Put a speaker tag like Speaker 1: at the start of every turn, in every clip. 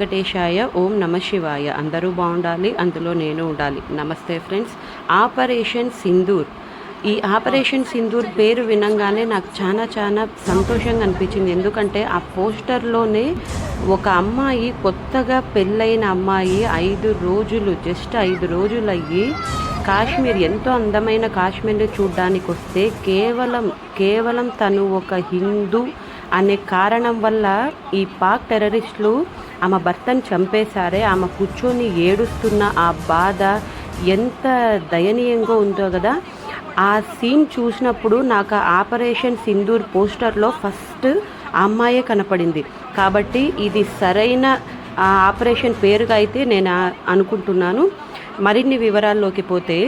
Speaker 1: వెంకటేశాయ. ఓం నమ శివాయ. అందరూ బాగుండాలి, అందులో నేను ఉండాలి. నమస్తే ఫ్రెండ్స్. ఆపరేషన్ సింధూర్. ఈ ఆపరేషన్ సింధూర్ పేరు వినంగానే నాకు చాలా సంతోషంగా అనిపించింది. ఎందుకంటే ఆ పోస్టర్లోనే ఒక అమ్మాయి, కొత్తగా పెళ్ళైన అమ్మాయి 5 రోజులు, జస్ట్ 5 రోజులు అయ్యి కాశ్మీర్, ఎంతో అందమైన కాశ్మీర్ని చూడ్డానికి వస్తే కేవలం తను ఒక హిందూ అనే కారణం వల్ల ఈ పాక్ టెర్రరిస్టులు ఆమె భర్తను చంపేశారే. ఆమె కూర్చొని ఏడుస్తున్న ఆ బాధ ఎంత దయనీయంగా ఉందో కదా. ఆ సీన్ చూసినప్పుడు నాకు ఆపరేషన్ సింధూర్ పోస్టర్లో ఫస్ట్ ఆ అమ్మాయే కనపడింది. కాబట్టి ఇది సరైన ఆపరేషన్ పేరుగా అయితే నేను అనుకుంటున్నాను. మరిన్ని వివరాల్లోకి పోతే,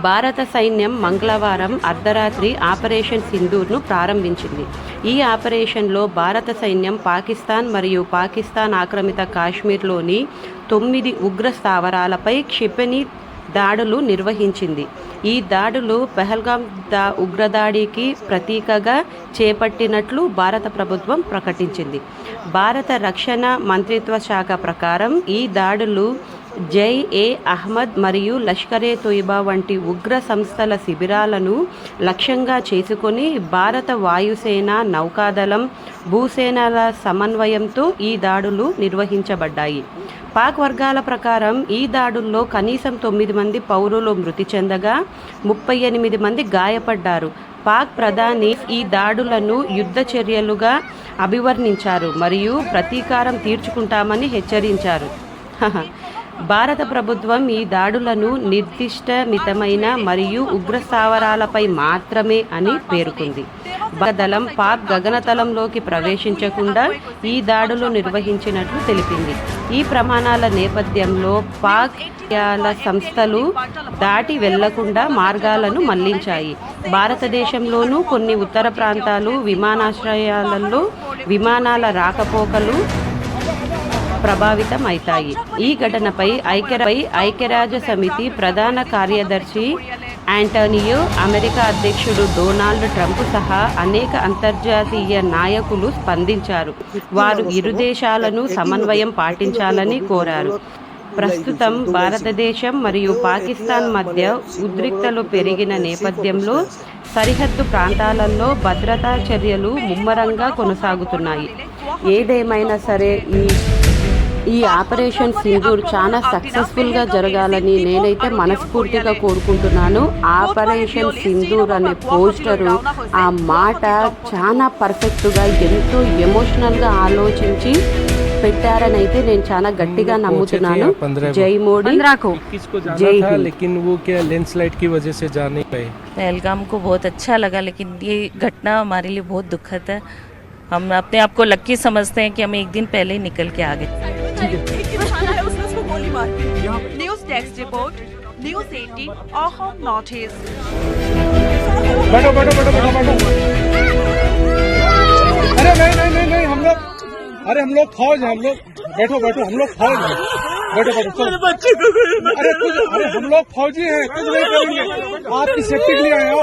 Speaker 1: భారత సైన్యం మంగళవారం అర్ధరాత్రి ఆపరేషన్ సింధూర్ను ప్రారంభించింది. ఈ ఆపరేషన్లో భారత సైన్యం పాకిస్తాన్ మరియు పాకిస్తాన్ ఆక్రమిత కాశ్మీర్లోని 9 ఉగ్ర స్థావరాలపై క్షిపణి దాడులు నిర్వహించింది. ఈ దాడులు పెహల్గాం ఉగ్రదాడికి ప్రతీకగా చేపట్టినట్లు భారత ప్రభుత్వం ప్రకటించింది. భారత రక్షణ మంత్రిత్వ శాఖ ప్రకారం ఈ దాడులు జై-ఏ-అహ్మద్ మరియు లష్కరే తోయిబా వంటి ఉగ్ర సంస్థల శిబిరాలను లక్ష్యంగా చేసుకొని భారత వాయుసేన, నౌకాదళం, భూసేనల సమన్వయంతో ఈ దాడులు నిర్వహించబడ్డాయి. పాక్ వర్గాల ప్రకారం ఈ దాడుల్లో కనీసం 9 మంది పౌరులు మృతి చెందగా 38 మంది గాయపడ్డారు. పాక్ ప్రధాని ఈ దాడులను యుద్ధ చర్యలుగా అభివర్ణించారు మరియు ప్రతీకారం తీర్చుకుంటామని హెచ్చరించారు. భారత ప్రభుత్వం ఈ దాడులను నిర్దిష్టమితమైన మరియు ఉగ్రస్థావరాలపై మాత్రమే అని పేర్కొంది. దళం పాక్ గగనతలంలోకి ప్రవేశించకుండా ఈ దాడులు నిర్వహించినట్లు తెలిపింది. ఈ ప్రమాణాల నేపథ్యంలో పాక్ సంస్థలు దాటి వెళ్లకుండా మార్గాలను మళ్లించాయి. భారతదేశంలోనూ కొన్ని ఉత్తర ప్రాంతాలు, విమానాశ్రయాలలో విమానాల రాకపోకలు ప్రభావితం అవుతాయి. ఈ ఘటనపై ఐక్యరాజ్య సమితి ప్రధాన కార్యదర్శి యాంటోనియో, అమెరికా అధ్యక్షుడు డొనాల్డ్ ట్రంప్ సహా అనేక అంతర్జాతీయ నాయకులు స్పందించారు. వారు ఇరు దేశాలను సమన్వయం పాటించాలని కోరారు. ప్రస్తుతం భారతదేశం మరియు పాకిస్తాన్ మధ్య ఉద్రిక్తలు పెరిగిన నేపథ్యంలో సరిహద్దు ప్రాంతాలలో భద్రతా చర్యలు ముమ్మరంగా కొనసాగుతున్నాయి. ఏదేమైనా సరే ఈ ఆపరేషన్ సింధూర్ చాలా సక్సెస్ఫుల్గా జరగాలని నేనైతే మనస్ఫూర్తిగా కోరుకుంటున్నాను. ఆపరేషన్ సింధూర్ అనే పోస్టరు, ఆ మాట చాలా పర్ఫెక్ట్గా, ఎంతో ఎమోషనల్గా ఆలోచించి పెట్టారని అయితే నేను చాలా గట్టిగా నమ్ముతున్నాను. జై మోడీ, జై హింద్.
Speaker 2: लेकिन वो क्या लैंडस्लाइड की वजह से जा नहीं पाए।
Speaker 3: पहलगाम को बहुत अच्छा लगा, लेकिन ये घटना हमारे लिए बहुत दुखद है। हम अपने आप को लक्की समझते हैं कि हम एक दिन पहले ही निकल के आ गए।
Speaker 4: News desk report, news 18 Ahom north east.
Speaker 2: बैठो। नहीं हम लोग, अरे हम लोग फौज हैं, हम लोग बैठो हम लोग फौज हैं। बैठो अरे हम लोग फौजी हैं, कुछ नहीं करेंगे, आपकी सेफ्टी के लिए आए हो।